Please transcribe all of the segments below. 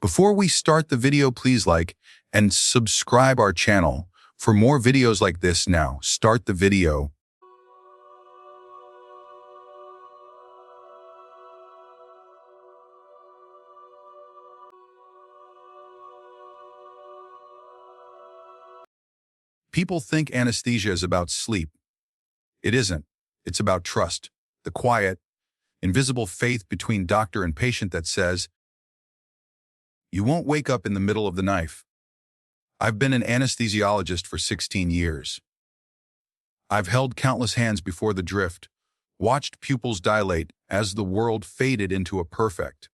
Before we start the video, please like and subscribe our channel for more videos like this. Now, start the video. People think anesthesia is about sleep. It isn't. It's about trust, the quiet, invisible faith between doctor and patient that says, "You won't wake up in the middle of the knife." I've been an anesthesiologist for 16 years. I've held countless hands before the drift, watched pupils dilate as the world faded into a perfect,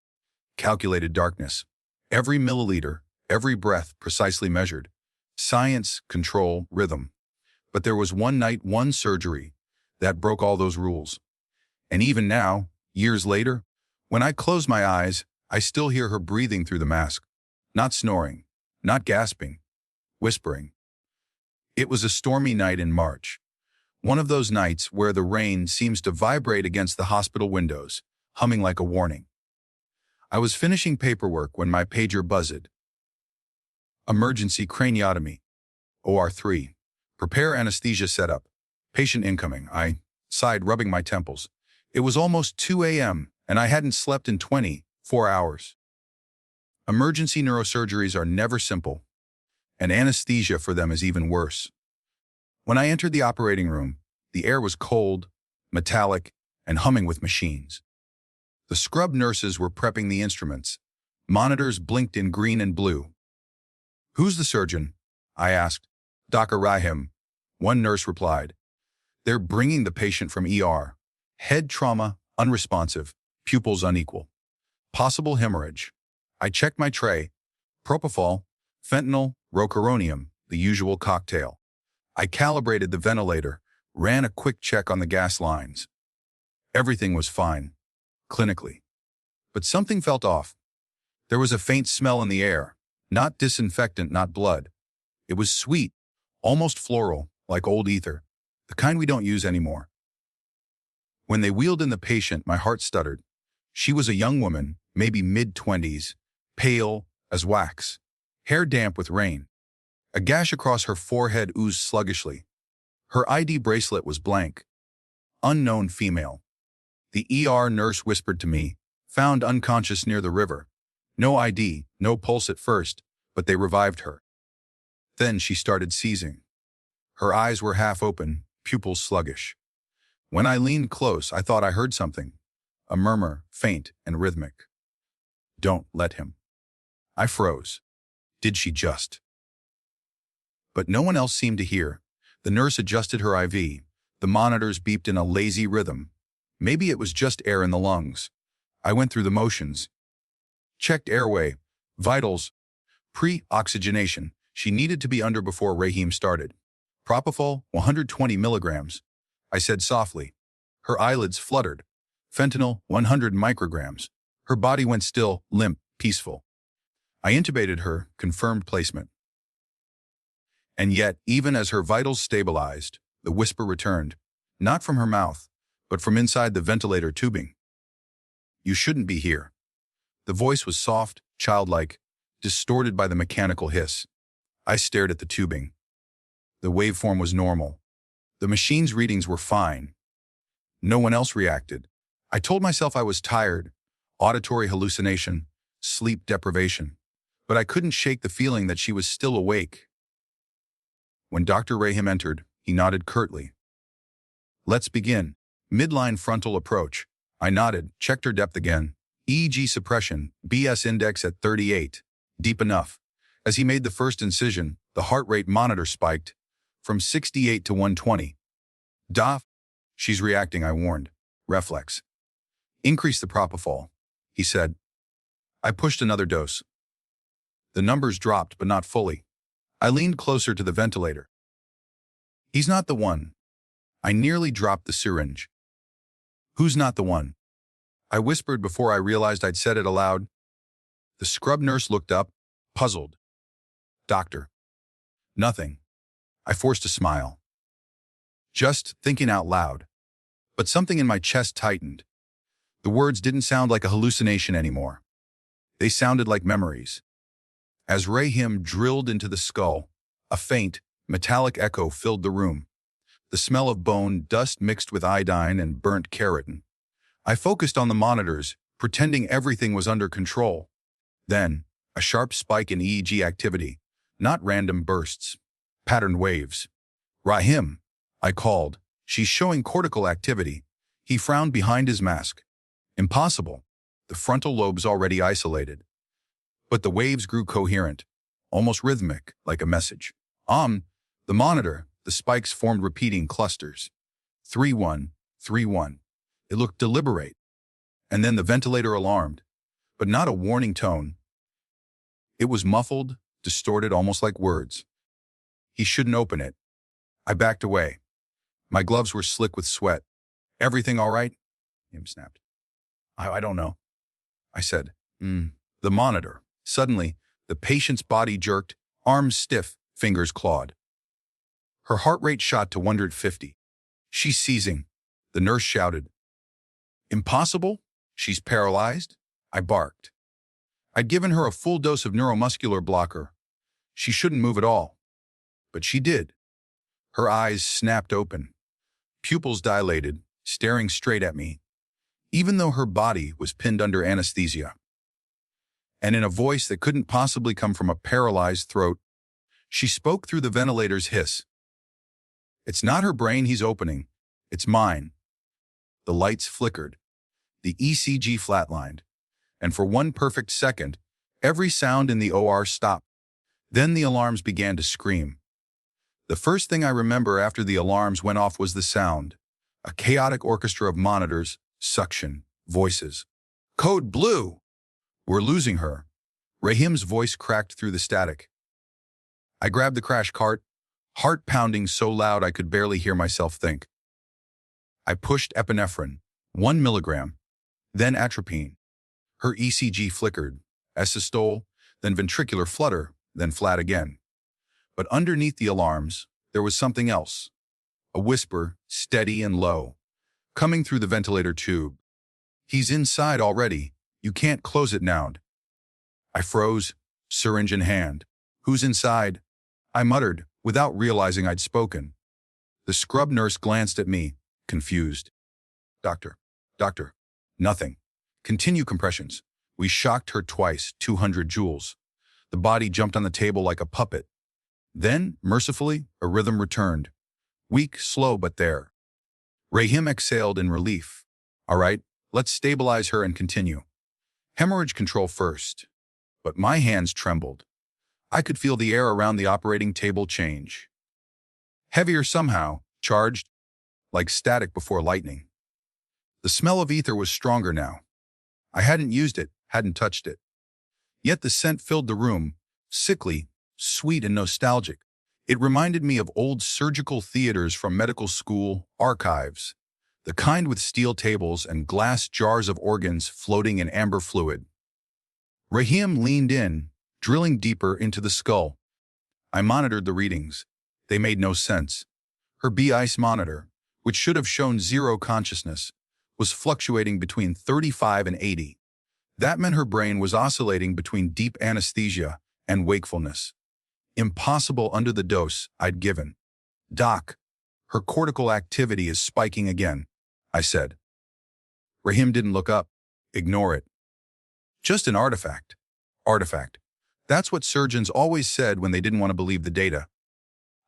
calculated darkness. Every milliliter, every breath precisely measured. Science, control, rhythm. But there was one night, one surgery, that broke all those rules. And even now, years later, when I close my eyes, I still hear her breathing through the mask. Not snoring, not gasping, whispering. It was a stormy night in March. One of those nights where the rain seems to vibrate against the hospital windows, humming like a warning. I was finishing paperwork when my pager buzzed. Emergency craniotomy. OR3. Prepare anesthesia setup. Patient incoming. I sighed, rubbing my temples. It was almost 2 a.m., and I hadn't slept in 24 hours. Emergency neurosurgeries are never simple, and anesthesia for them is even worse. When I entered the operating room, the air was cold, metallic, and humming with machines. The scrub nurses were prepping the instruments. Monitors blinked in green and blue. "Who's the surgeon?" I asked. "Dr. Rahim," one nurse replied. "They're bringing the patient from ER. Head trauma, unresponsive, pupils unequal. Possible hemorrhage." I checked my tray. Propofol, fentanyl, rocuronium, the usual cocktail. I calibrated the ventilator, ran a quick check on the gas lines. Everything was fine, clinically. But something felt off. There was a faint smell in the air. Not disinfectant, not blood. It was sweet, almost floral, like old ether, the kind we don't use anymore. When they wheeled in the patient, my heart stuttered. She was a young woman, maybe mid-20s, pale as wax, hair damp with rain. A gash across her forehead oozed sluggishly. Her ID bracelet was blank. Unknown female. The ER nurse whispered to me, "Found unconscious near the river." No ID, no pulse at first, but they revived her. Then she started seizing. Her eyes were half open, pupils sluggish. When I leaned close, I thought I heard something. A murmur, faint and rhythmic. "Don't let him." I froze. Did she just? But no one else seemed to hear. The nurse adjusted her IV. The monitors beeped in a lazy rhythm. Maybe it was just air in the lungs. I went through the motions. Checked airway, vitals, pre-oxygenation. She needed to be under before Rahim started. Propofol, 120 milligrams. I said softly. Her eyelids fluttered. Fentanyl, 100 micrograms. Her body went still, limp, peaceful. I intubated her, confirmed placement. And yet, even as her vitals stabilized, the whisper returned, not from her mouth, but from inside the ventilator tubing. "You shouldn't be here." The voice was soft, childlike, distorted by the mechanical hiss. I stared at the tubing. The waveform was normal. The machine's readings were fine. No one else reacted. I told myself I was tired, auditory hallucination, sleep deprivation. But I couldn't shake the feeling that she was still awake. When Dr. Rahim entered, he nodded curtly. "Let's begin." Midline frontal approach. I nodded, checked her depth again. EEG suppression, BS index at 38. Deep enough. As he made the first incision, the heart rate monitor spiked from 68 to 120. "Doc, she's reacting," I warned. Reflex. "Increase the propofol," he said. I pushed another dose. The numbers dropped, but not fully. I leaned closer to the ventilator. "He's not the one." I nearly dropped the syringe. "Who's not the one?" I whispered before I realized I'd said it aloud. The scrub nurse looked up, puzzled. "Doctor." "Nothing." I forced a smile. Just thinking out loud. But something in my chest tightened. The words didn't sound like a hallucination anymore. They sounded like memories. As Rahim drilled into the skull, a faint, metallic echo filled the room. The smell of bone, dust mixed with iodine and burnt keratin. I focused on the monitors, pretending everything was under control. Then, a sharp spike in EEG activity, not random bursts, patterned waves. Rahim, I called. She's showing cortical activity. He frowned behind his mask. Impossible. The frontal lobe's already isolated. But the waves grew coherent, almost rhythmic, like a message. The monitor, the spikes formed repeating clusters. 3-1, 3-1. It looked deliberate. And then the ventilator alarmed, but not a warning tone. It was muffled, distorted, almost like words. He shouldn't open it. I backed away. My gloves were slick with sweat. Everything all right? Him snapped. I don't know, I said. The monitor. Suddenly, the patient's body jerked, arms stiff, fingers clawed. Her heart rate shot to 150. She's seizing, the nurse shouted. Impossible? She's paralyzed? I barked. I'd given her a full dose of neuromuscular blocker. She shouldn't move at all. But she did. Her eyes snapped open. Pupils dilated, staring straight at me, even though her body was pinned under anesthesia. And in a voice that couldn't possibly come from a paralyzed throat, she spoke through the ventilator's hiss. It's not her brain he's opening, it's mine. The lights flickered. The ECG flatlined. And for one perfect second, every sound in the OR stopped. Then the alarms began to scream. The first thing I remember after the alarms went off was the sound. A chaotic orchestra of monitors, suction, voices. Code blue! We're losing her. Rahim's voice cracked through the static. I grabbed the crash cart, heart pounding so loud I could barely hear myself think. I pushed epinephrine, 1 milligram, then atropine. Her ECG flickered, asystole, then ventricular flutter, then flat again. But underneath the alarms, there was something else. A whisper, steady and low, coming through the ventilator tube. He's inside already. You can't close it now. I froze, syringe in hand. Who's inside? I muttered, without realizing I'd spoken. The scrub nurse glanced at me, confused. Doctor. Nothing. Continue compressions. We shocked her twice, 200 joules. The body jumped on the table like a puppet. Then, mercifully, a rhythm returned. Weak, slow, but there. Rahim exhaled in relief. All right, let's stabilize her and continue. Hemorrhage control first. But my hands trembled. I could feel the air around the operating table change. Heavier somehow, charged, like static before lightning. The smell of ether was stronger now. I hadn't used it, hadn't touched it. Yet the scent filled the room, sickly, sweet and nostalgic. It reminded me of old surgical theaters from medical school, archives, the kind with steel tables and glass jars of organs floating in amber fluid. Rahim leaned in, drilling deeper into the skull. I monitored the readings. They made no sense. Her BICE monitor, which should have shown 0 consciousness, was fluctuating between 35 and 80. That meant her brain was oscillating between deep anesthesia and wakefulness. Impossible under the dose I'd given. Doc, her cortical activity is spiking again, I said. Rahim didn't look up. Ignore it. Just an artifact. Artifact. That's what surgeons always said when they didn't want to believe the data.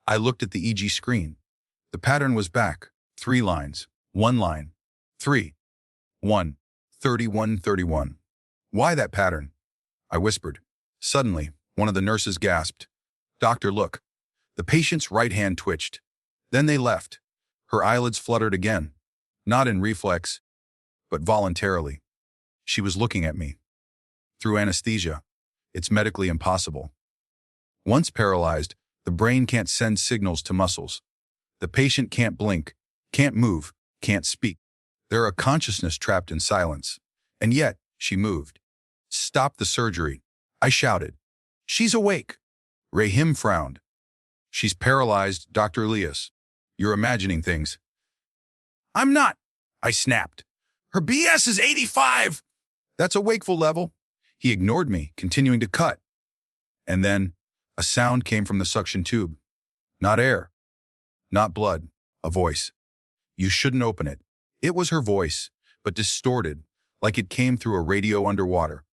I looked at the EG screen. The pattern was back. 3 lines. 1 line. 3. 1. 31, 31. Why that pattern? I whispered. Suddenly, one of the nurses gasped. Doctor, look. The patient's right hand twitched. Then they left. Her eyelids fluttered again. Not in reflex, but voluntarily. She was looking at me. Through anesthesia, it's medically impossible. Once paralyzed, the brain can't send signals to muscles. The patient can't blink, can't move, can't speak. They're a consciousness trapped in silence. And yet, she moved. Stop the surgery, I shouted. She's awake. Rahim frowned. She's paralyzed, Dr. Elias. You're imagining things. I'm not, I snapped. Her BS is 85. That's a wakeful level. He ignored me, continuing to cut. And then a sound came from the suction tube. Not air, not blood, a voice. You shouldn't open it. It was her voice, but distorted, like it came through a radio underwater.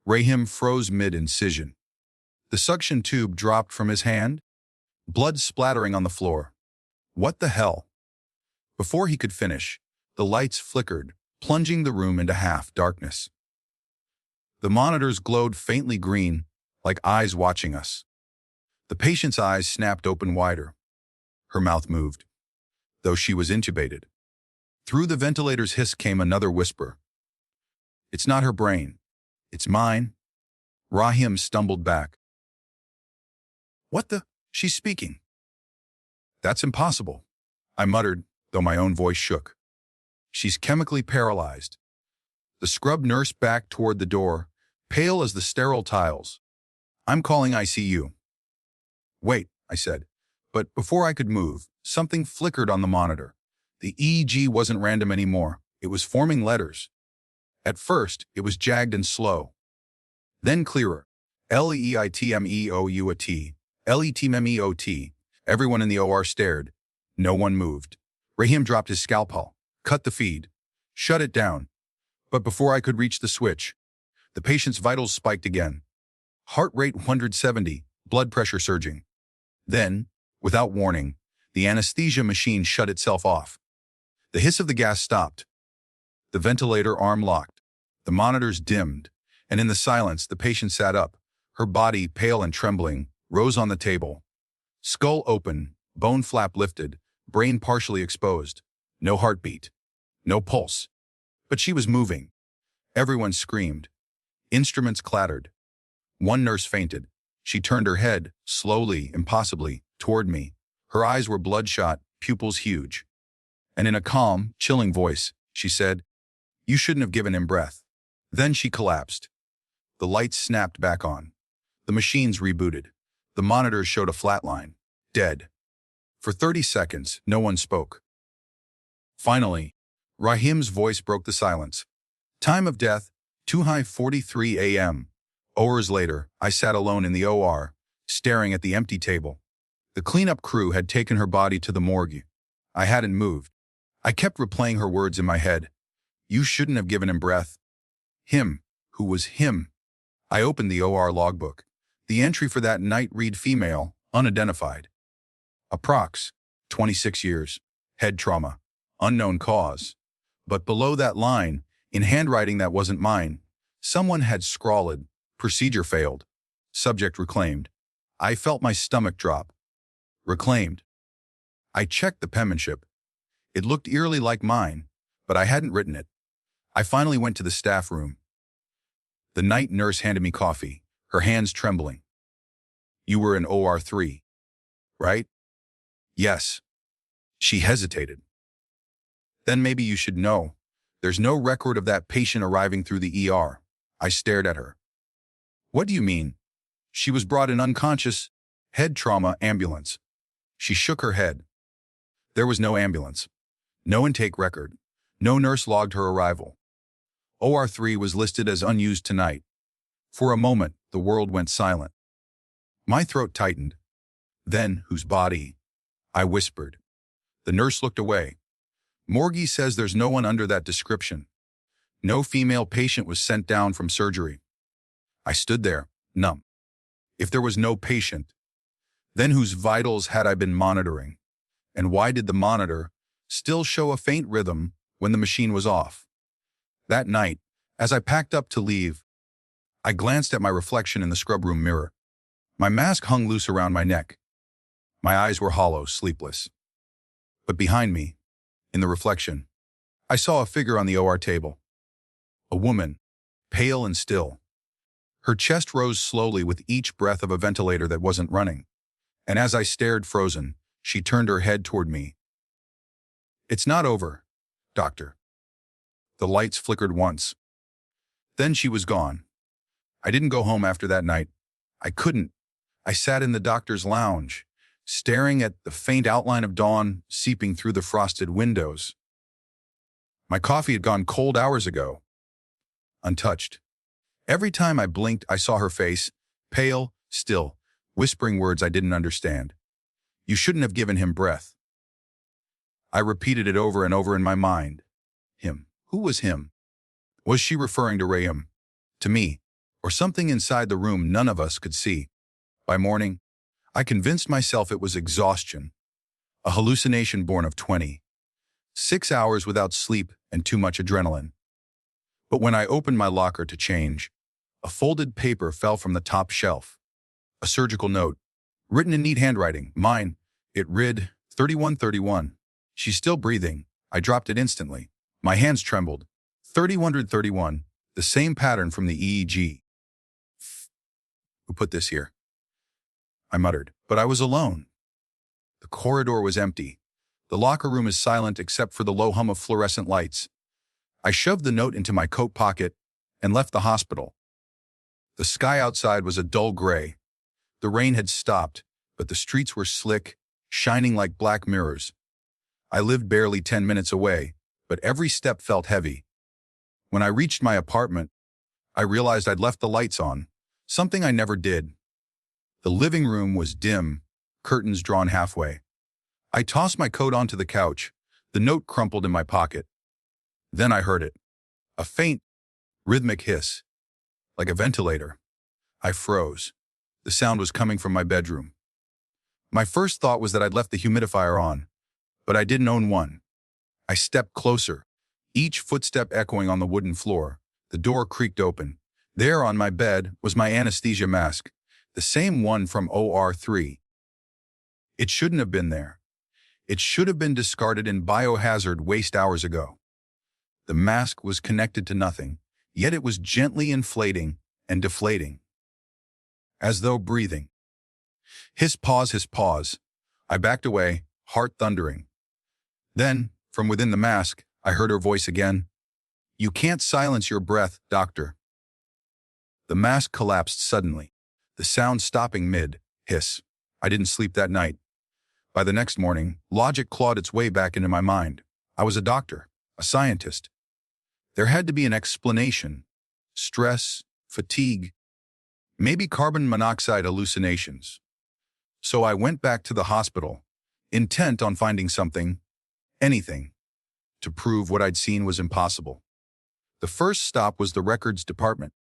Rahim froze mid-incision. The suction tube dropped from his hand, blood splattering on the floor. What the hell? Before he could finish, the lights flickered, plunging the room into half darkness. The monitors glowed faintly green, like eyes watching us. The patient's eyes snapped open wider. Her mouth moved, though she was intubated. Through the ventilator's hiss came another whisper. It's not her brain. It's mine. Rahim stumbled back. What the? She's speaking. That's impossible, I muttered, though my own voice shook. She's chemically paralyzed. The scrub nurse backed toward the door, pale as the sterile tiles. I'm calling ICU. Wait, I said, but before I could move, something flickered on the monitor. The EEG wasn't random anymore. It was forming letters. At first, it was jagged and slow. Then clearer. L-E-I-T-M-E-O-U-A-T. L-E-T-M-E-O-T. Everyone in the OR stared. No one moved. Rahim dropped his scalpel, cut the feed, shut it down. But before I could reach the switch, the patient's vitals spiked again. Heart rate 170, blood pressure surging. Then, without warning, the anesthesia machine shut itself off. The hiss of the gas stopped. The ventilator arm locked. The monitors dimmed, and in the silence, the patient sat up. Her body, pale and trembling, rose on the table. Skull open, bone flap lifted, brain partially exposed. No heartbeat. No pulse. But she was moving. Everyone screamed. Instruments clattered. One nurse fainted. She turned her head, slowly, impossibly, toward me. Her eyes were bloodshot, pupils huge. And in a calm, chilling voice, she said, "You shouldn't have given him breath." Then she collapsed. The lights snapped back on. The machines rebooted. The monitors showed a flat line. Dead. For 30 seconds, no one spoke. Finally, Rahim's voice broke the silence. Time of death, 2:43 a.m. Hours later, I sat alone in the OR, staring at the empty table. The cleanup crew had taken her body to the morgue. I hadn't moved. I kept replaying her words in my head. You shouldn't have given him breath. Him. Who was him? I opened the OR logbook. The entry for that night read female, unidentified. Approx. 26 years. Head trauma. Unknown cause. But below that line, in handwriting that wasn't mine, someone had scrawled, procedure failed. Subject reclaimed. I felt my stomach drop. Reclaimed. I checked the penmanship. It looked eerily like mine, but I hadn't written it. I finally went to the staff room. The night nurse handed me coffee, her hands trembling. You were in OR 3, right? Yes. She hesitated. Then maybe you should know. There's no record of that patient arriving through the ER. I stared at her. What do you mean? She was brought in unconscious, head trauma ambulance. She shook her head. There was no ambulance. No intake record. No nurse logged her arrival. OR 3 was listed as unused tonight. For a moment, the world went silent. My throat tightened. Then, whose body? I whispered. The nurse looked away. Morgie says there's no one under that description. No female patient was sent down from surgery. I stood there, numb. If there was no patient, then whose vitals had I been monitoring? And why did the monitor still show a faint rhythm when the machine was off? That night, as I packed up to leave, I glanced at my reflection in the scrub room mirror. My mask hung loose around my neck. My eyes were hollow, sleepless. But behind me, in the reflection, I saw a figure on the OR table. A woman, pale and still. Her chest rose slowly with each breath of a ventilator that wasn't running. And as I stared frozen, she turned her head toward me. It's not over, doctor. The lights flickered once. Then she was gone. I didn't go home after that night. I couldn't. I sat in the doctor's lounge, staring at the faint outline of dawn seeping through the frosted windows. My coffee had gone cold hours ago. Untouched. Every time I blinked, I saw her face, pale, still, whispering words I didn't understand. You shouldn't have given him breath. I repeated it over and over in my mind. Him. Who was him? Was she referring to Rayam? To me? Or something inside the room none of us could see? By morning, I convinced myself it was exhaustion. A hallucination born of 20. 6 hours without sleep and too much adrenaline. But when I opened my locker to change, a folded paper fell from the top shelf. A surgical note, written in neat handwriting, mine. It read, 3131. She's still breathing. I dropped it instantly. My hands trembled. 3131, the same pattern from the EEG. Who put this here? I muttered, but I was alone. The corridor was empty. The locker room is silent except for the low hum of fluorescent lights. I shoved the note into my coat pocket and left the hospital. The sky outside was a dull gray. The rain had stopped, but the streets were slick, shining like black mirrors. I lived barely 10 minutes away, but every step felt heavy. When I reached my apartment, I realized I'd left the lights on, something I never did. The living room was dim, curtains drawn halfway. I tossed my coat onto the couch, the note crumpled in my pocket. Then I heard it. A faint, rhythmic hiss, like a ventilator. I froze. The sound was coming from my bedroom. My first thought was that I'd left the humidifier on, but I didn't own one. I stepped closer, each footstep echoing on the wooden floor. The door creaked open. There on my bed was my anesthesia mask, the same one from OR3. It shouldn't have been there. It should have been discarded in biohazard waste hours ago. The mask was connected to nothing, yet it was gently inflating and deflating, as though breathing. Hiss, pause, hiss, pause. I backed away, heart thundering. Then, from within the mask, I heard her voice again. You can't silence your breath, doctor. The mask collapsed suddenly, the sound stopping mid-hiss. I didn't sleep that night. By the next morning, logic clawed its way back into my mind. I was a doctor, a scientist. There had to be an explanation. Stress, fatigue, maybe carbon monoxide hallucinations. So I went back to the hospital, intent on finding something, anything, to prove what I'd seen was impossible. The first stop was the records department.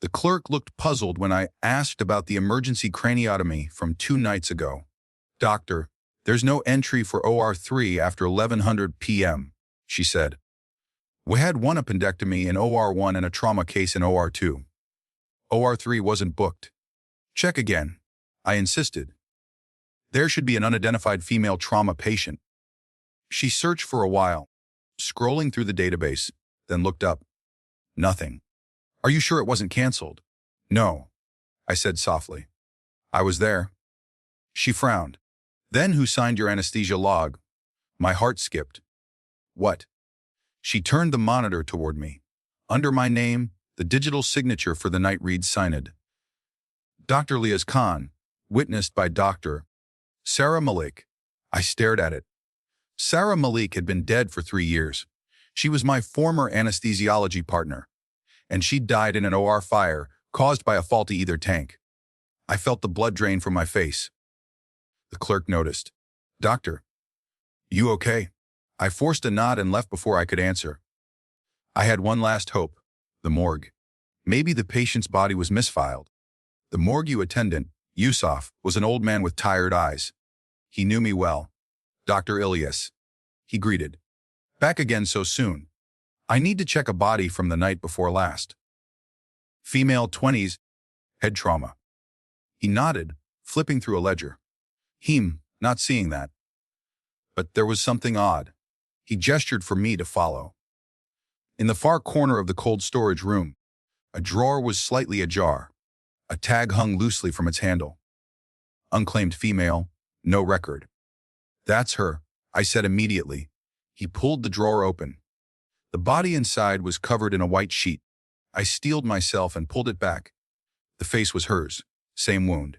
The clerk looked puzzled when I asked about the emergency craniotomy from 2 nights ago. Doctor, there's no entry for OR3 after 1100 p.m., she said. We had one appendectomy in OR1 and a trauma case in OR2. OR3 wasn't booked. Check again, I insisted. There should be an unidentified female trauma patient. She searched for a while, scrolling through the database, then looked up. Nothing. Are you sure it wasn't canceled? No, I said softly. I was there. She frowned. Then who signed your anesthesia log? My heart skipped. What? She turned the monitor toward me. Under my name, the digital signature for the night reads signed. Dr. Liaz Khan, witnessed by Dr. Sarah Malik. I stared at it. Sarah Malik had been dead for 3 years. She was my former anesthesiology partner, and she died in an OR fire caused by a faulty ether tank. I felt the blood drain from my face. The clerk noticed. Doctor, you okay? I forced a nod and left before I could answer. I had one last hope, the morgue. Maybe the patient's body was misfiled. The morgue attendant, Yusuf, was an old man with tired eyes. He knew me well. Dr. Ilyas. He greeted. Back again so soon. I need to check a body from the night before last. Female 20s, head trauma. He nodded, flipping through a ledger. Not seeing that. But there was something odd. He gestured for me to follow. In the far corner of the cold storage room, a drawer was slightly ajar. A tag hung loosely from its handle. Unclaimed female, no record. That's her, I said immediately. He pulled the drawer open. The body inside was covered in a white sheet. I steeled myself and pulled it back. The face was hers, same wound,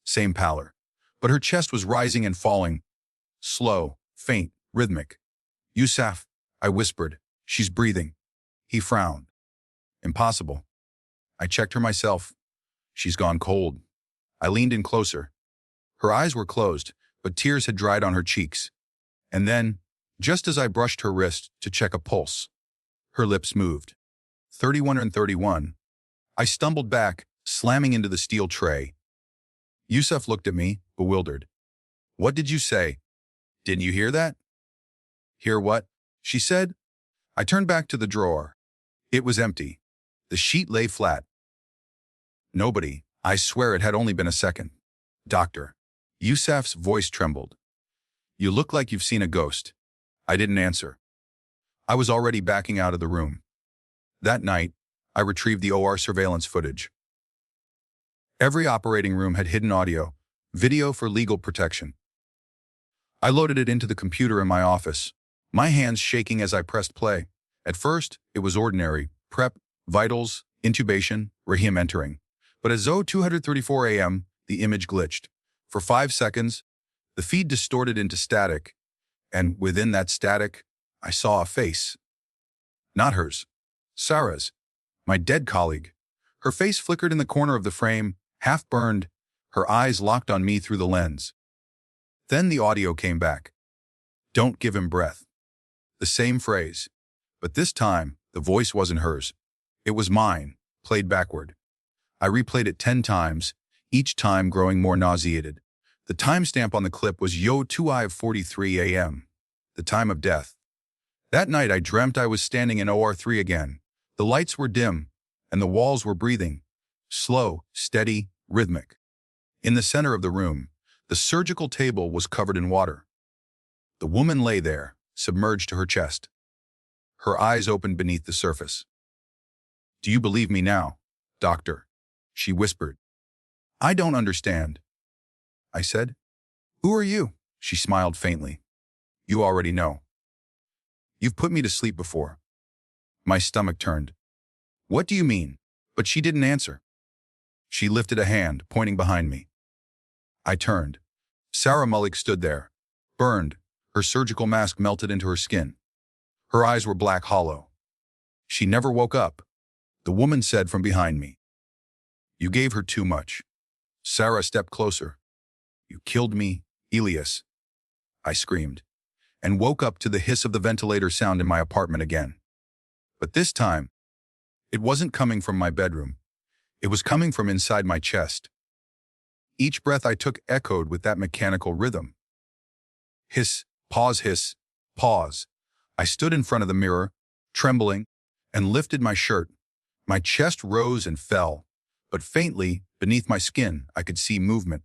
same pallor. But her chest was rising and falling. Slow, faint, rhythmic. Yusuf, I whispered. She's breathing. He frowned. Impossible. I checked her myself. She's gone cold. I leaned in closer. Her eyes were closed, but tears had dried on her cheeks. And then, just as I brushed her wrist to check a pulse, her lips moved. 31 and 31. I stumbled back, slamming into the steel tray. Yusuf looked at me, bewildered. What did you say? Didn't you hear that? Hear what? She said. I turned back to the drawer. It was empty. The sheet lay flat. Nobody. I swear it had only been a second. Doctor. Yusuf's voice trembled. You look like you've seen a ghost. I didn't answer. I was already backing out of the room. That night, I retrieved the OR surveillance footage. Every operating room had hidden audio, video for legal protection. I loaded it into the computer in my office, my hands shaking as I pressed play. At first, it was ordinary, prep, vitals, intubation, Rahim entering. But at 0234 a.m., the image glitched. For 5 seconds, the feed distorted into static, and within that static, I saw a face. Not hers. Sarah's, my dead colleague. Her face flickered in the corner of the frame, half burned, her eyes locked on me through the lens. Then the audio came back. Don't give him breath. The same phrase. But this time, the voice wasn't hers. It was mine, played backward. I replayed it 10 times, each time growing more nauseated. The timestamp on the clip was Yo 2:43 a.m., the time of death. That night I dreamt I was standing in OR3 again. The lights were dim, and the walls were breathing. Slow, steady, rhythmic. In the center of the room, the surgical table was covered in water. The woman lay there, submerged to her chest. Her eyes opened beneath the surface. Do you believe me now, doctor? She whispered. I don't understand. I said. Who are you? She smiled faintly. You already know. You've put me to sleep before. My stomach turned. What do you mean? But she didn't answer. She lifted a hand, pointing behind me. I turned. Sarah Malik stood there, burned, her surgical mask melted into her skin. Her eyes were black hollow. She never woke up, the woman said from behind me. You gave her too much. Sarah stepped closer. You killed me, Elias. I screamed, and woke up to the hiss of the ventilator sound in my apartment again. But this time, it wasn't coming from my bedroom. It was coming from inside my chest. Each breath I took echoed with that mechanical rhythm. Hiss, pause, pause. I stood in front of the mirror, trembling, and lifted my shirt. My chest rose and fell, but faintly, beneath my skin, I could see movement.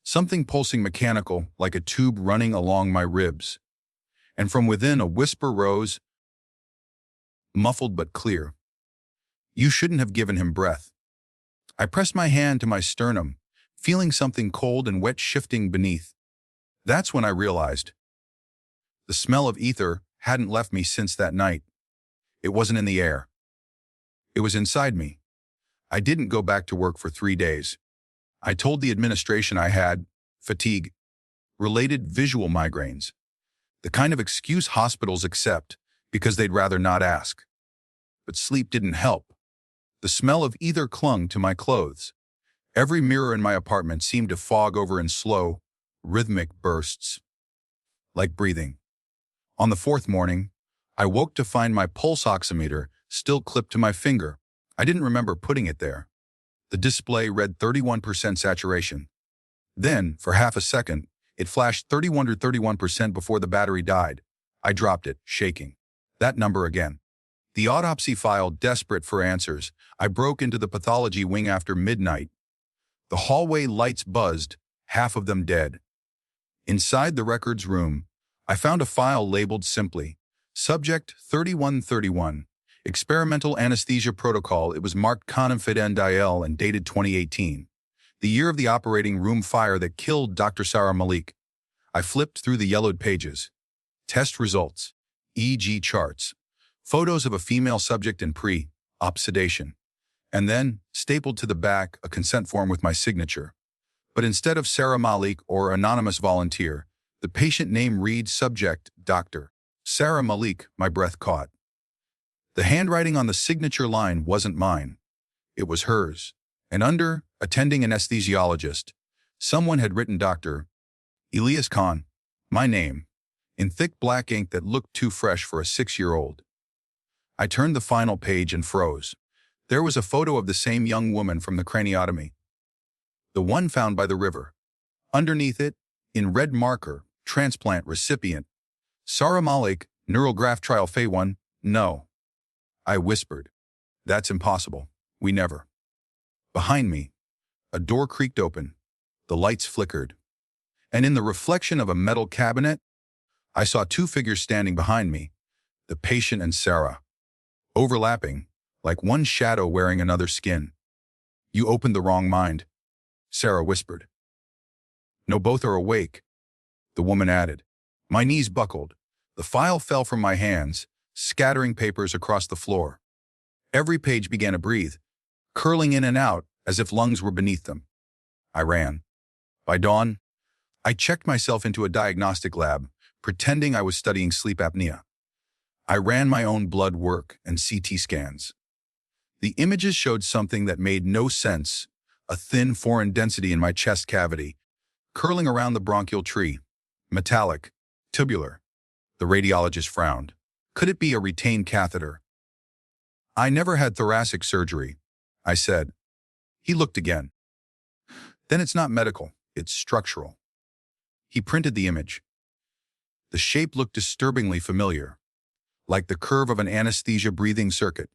Something pulsing mechanical, like a tube running along my ribs. And from within, a whisper rose, muffled but clear. You shouldn't have given him breath. I pressed my hand to my sternum, feeling something cold and wet shifting beneath. That's when I realized. The smell of ether hadn't left me since that night. It wasn't in the air. It was inside me. I didn't go back to work for 3 days. I told the administration I had fatigue, related visual migraines, the kind of excuse hospitals accept because they'd rather not ask. But sleep didn't help. The smell of ether clung to my clothes. Every mirror in my apartment seemed to fog over in slow, rhythmic bursts, like breathing. On the 4th morning, I woke to find my pulse oximeter still clipped to my finger. I didn't remember putting it there. The display read 31% saturation. Then, for half a second, it flashed 31 to 31% before the battery died. I dropped it, shaking. That number again. The autopsy file desperate for answers. I broke into the pathology wing after midnight. The hallway lights buzzed, half of them dead. Inside the records room, I found a file labeled simply, Subject 3131, Experimental Anesthesia Protocol. It was marked confidential and dated 2018, the year of the operating room fire that killed Dr. Sarah Malik. I flipped through the yellowed pages. Test results, EEG charts, photos of a female subject in pre-op sedation, and then, stapled to the back, a consent form with my signature. But instead of Sarah Malik or anonymous volunteer, the patient name reads Subject, Dr. Sarah Malik. My breath caught. The handwriting on the signature line wasn't mine. It was hers. And under, attending anesthesiologist, someone had written Dr. Elias Khan, my name, in thick black ink that looked too fresh for a 6-year-old. I turned the final page and froze. There was a photo of the same young woman from the craniotomy, the one found by the river. Underneath it, in red marker, transplant recipient, Sarah Malik, neural graft trial phase 1, no. I whispered. That's impossible. We never. Behind me, a door creaked open. The lights flickered. And in the reflection of a metal cabinet, I saw 2 figures standing behind me, the patient and Sarah, overlapping, like one shadow wearing another's skin. You opened the wrong mind, Sarah whispered. No, both are awake, the woman added. My knees buckled. The file fell from my hands, scattering papers across the floor. Every page began to breathe, curling in and out as if lungs were beneath them. I ran. By dawn, I checked myself into a diagnostic lab, pretending I was studying sleep apnea. I ran my own blood work and CT scans. The images showed something that made no sense, a thin foreign density in my chest cavity, curling around the bronchial tree, metallic, tubular. The radiologist frowned. Could it be a retained catheter? I never had thoracic surgery, I said. He looked again. Then it's not medical, it's structural. He printed the image. The shape looked disturbingly familiar, like the curve of an anesthesia breathing circuit.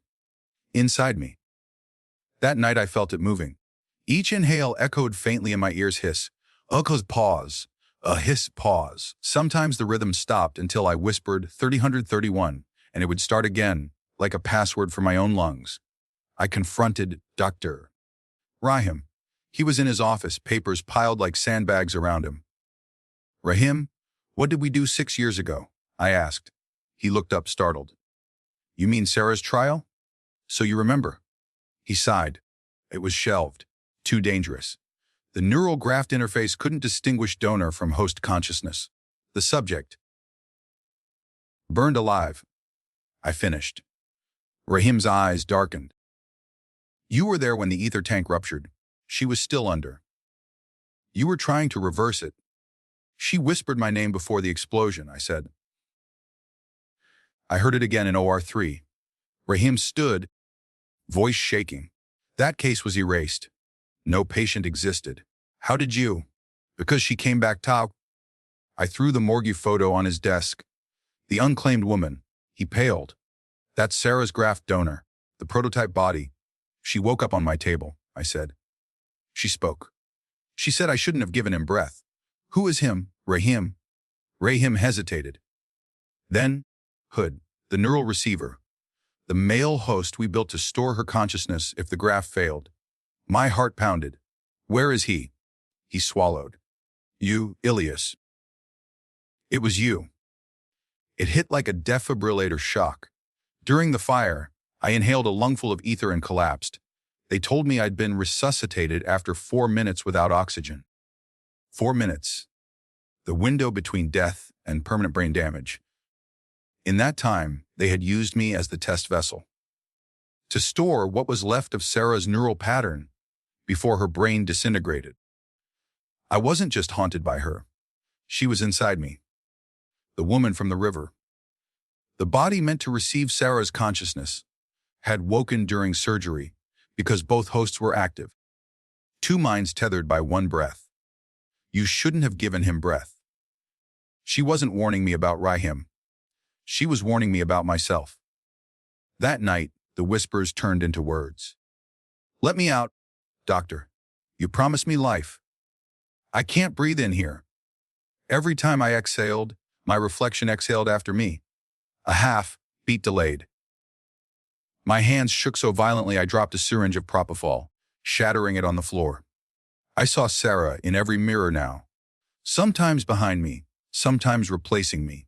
Inside me. That night I felt it moving. Each inhale echoed faintly in my ears. Hiss. Pause. A hiss, pause. Sometimes the rhythm stopped until I whispered 3031, and it would start again, like a password for my own lungs. I confronted Dr. Rahim. He was in his office, papers piled like sandbags around him. Rahim, what did we do 6 years ago? I asked. He looked up, startled. You mean Sarah's trial? So you remember? He sighed. It was shelved. Too dangerous. The neural graft interface couldn't distinguish donor from host consciousness. The subject burned alive. I finished. Rahim's eyes darkened. You were there when the ether tank ruptured. She was still under. You were trying to reverse it. She whispered my name before the explosion, I said. I heard it again in OR3. Rahim stood, voice shaking. That case was erased. No patient existed. How did you? Because she came back top. I threw the morgue photo on his desk. The unclaimed woman. He paled. That's Sarah's graft donor, the prototype body. She woke up on my table, I said. She spoke. She said I shouldn't have given him breath. Who is him, Rahim? Rahim hesitated. Then, Hood, the neural receiver. The male host we built to store her consciousness if the graft failed. My heart pounded. Where is he? He swallowed. You, Ilias. It was you. It hit like a defibrillator shock. During the fire, I inhaled a lungful of ether and collapsed. They told me I'd been resuscitated after 4 minutes without oxygen. 4 minutes. The window between death and permanent brain damage. In that time, they had used me as the test vessel to store what was left of Sarah's neural pattern before her brain disintegrated. I wasn't just haunted by her. She was inside me. The woman from the river. The body meant to receive Sarah's consciousness had woken during surgery because both hosts were active. 2 minds tethered by 1 breath. You shouldn't have given him breath. She wasn't warning me about Rahim. She was warning me about myself. That night, the whispers turned into words. Let me out, doctor. You promised me life. I can't breathe in here. Every time I exhaled, my reflection exhaled after me. A half, beat delayed. My hands shook so violently I dropped a syringe of propofol, shattering it on the floor. I saw Sarah in every mirror now, sometimes behind me, sometimes replacing me.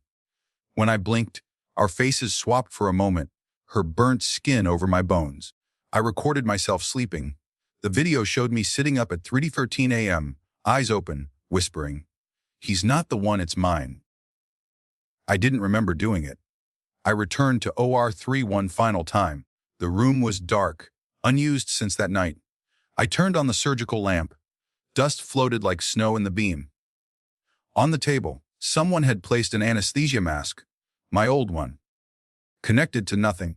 When I blinked, our faces swapped for a moment, her burnt skin over my bones. I recorded myself sleeping. The video showed me sitting up at 3:13 a.m., eyes open, whispering, "He's not the one, it's mine." I didn't remember doing it. I returned to OR3 one final time. The room was dark, unused since that night. I turned on the surgical lamp. Dust floated like snow in the beam. On the table, someone had placed an anesthesia mask, my old one, connected to nothing.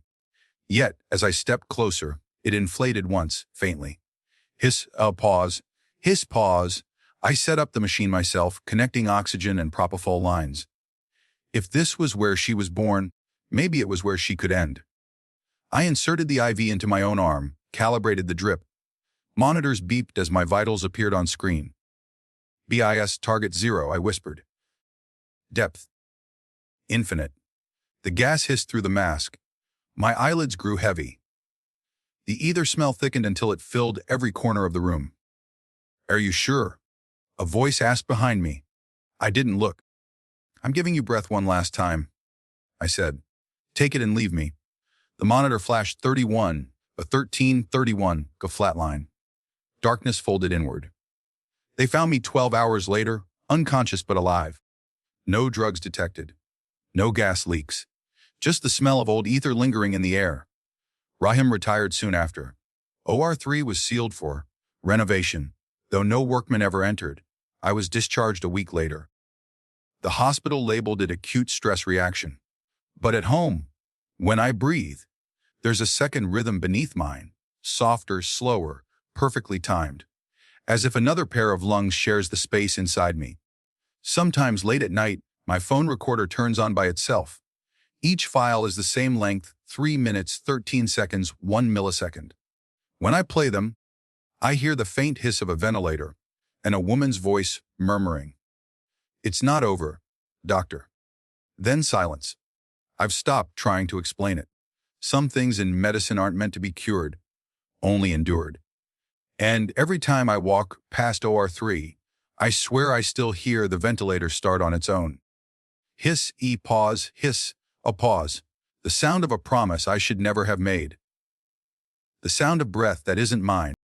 Yet, as I stepped closer, it inflated once, faintly. Hiss, pause. Hiss, pause. I set up the machine myself, connecting oxygen and propofol lines. If this was where she was born, maybe it was where she could end. I inserted the IV into my own arm, calibrated the drip. Monitors beeped as my vitals appeared on screen. BIS target 0, I whispered. Depth. Infinite. The gas hissed through the mask. My eyelids grew heavy. The ether smell thickened until it filled every corner of the room. Are you sure? A voice asked behind me. I didn't look. I'm giving you breath one last time, I said. Take it and leave me. The monitor flashed 31, a 1331, go flatline. Darkness folded inward. They found me 12 hours later, unconscious but alive. No drugs detected. No gas leaks. Just the smell of old ether lingering in the air. Rahim retired soon after. OR3 was sealed for renovation, though no workmen ever entered. I was discharged a week later. The hospital labeled it acute stress reaction. But at home, when I breathe, there's a second rhythm beneath mine, softer, slower, perfectly timed, as if another pair of lungs shares the space inside me. Sometimes late at night, my phone recorder turns on by itself. Each file is the same length, 3 minutes, 13 seconds, 1 millisecond. When I play them, I hear the faint hiss of a ventilator and a woman's voice murmuring, "It's not over, doctor." Then silence. I've stopped trying to explain it. Some things in medicine aren't meant to be cured, only endured. And every time I walk past OR3, I swear I still hear the ventilator start on its own. Hiss, pause, hiss, a pause. The sound of a promise I should never have made. The sound of breath that isn't mine.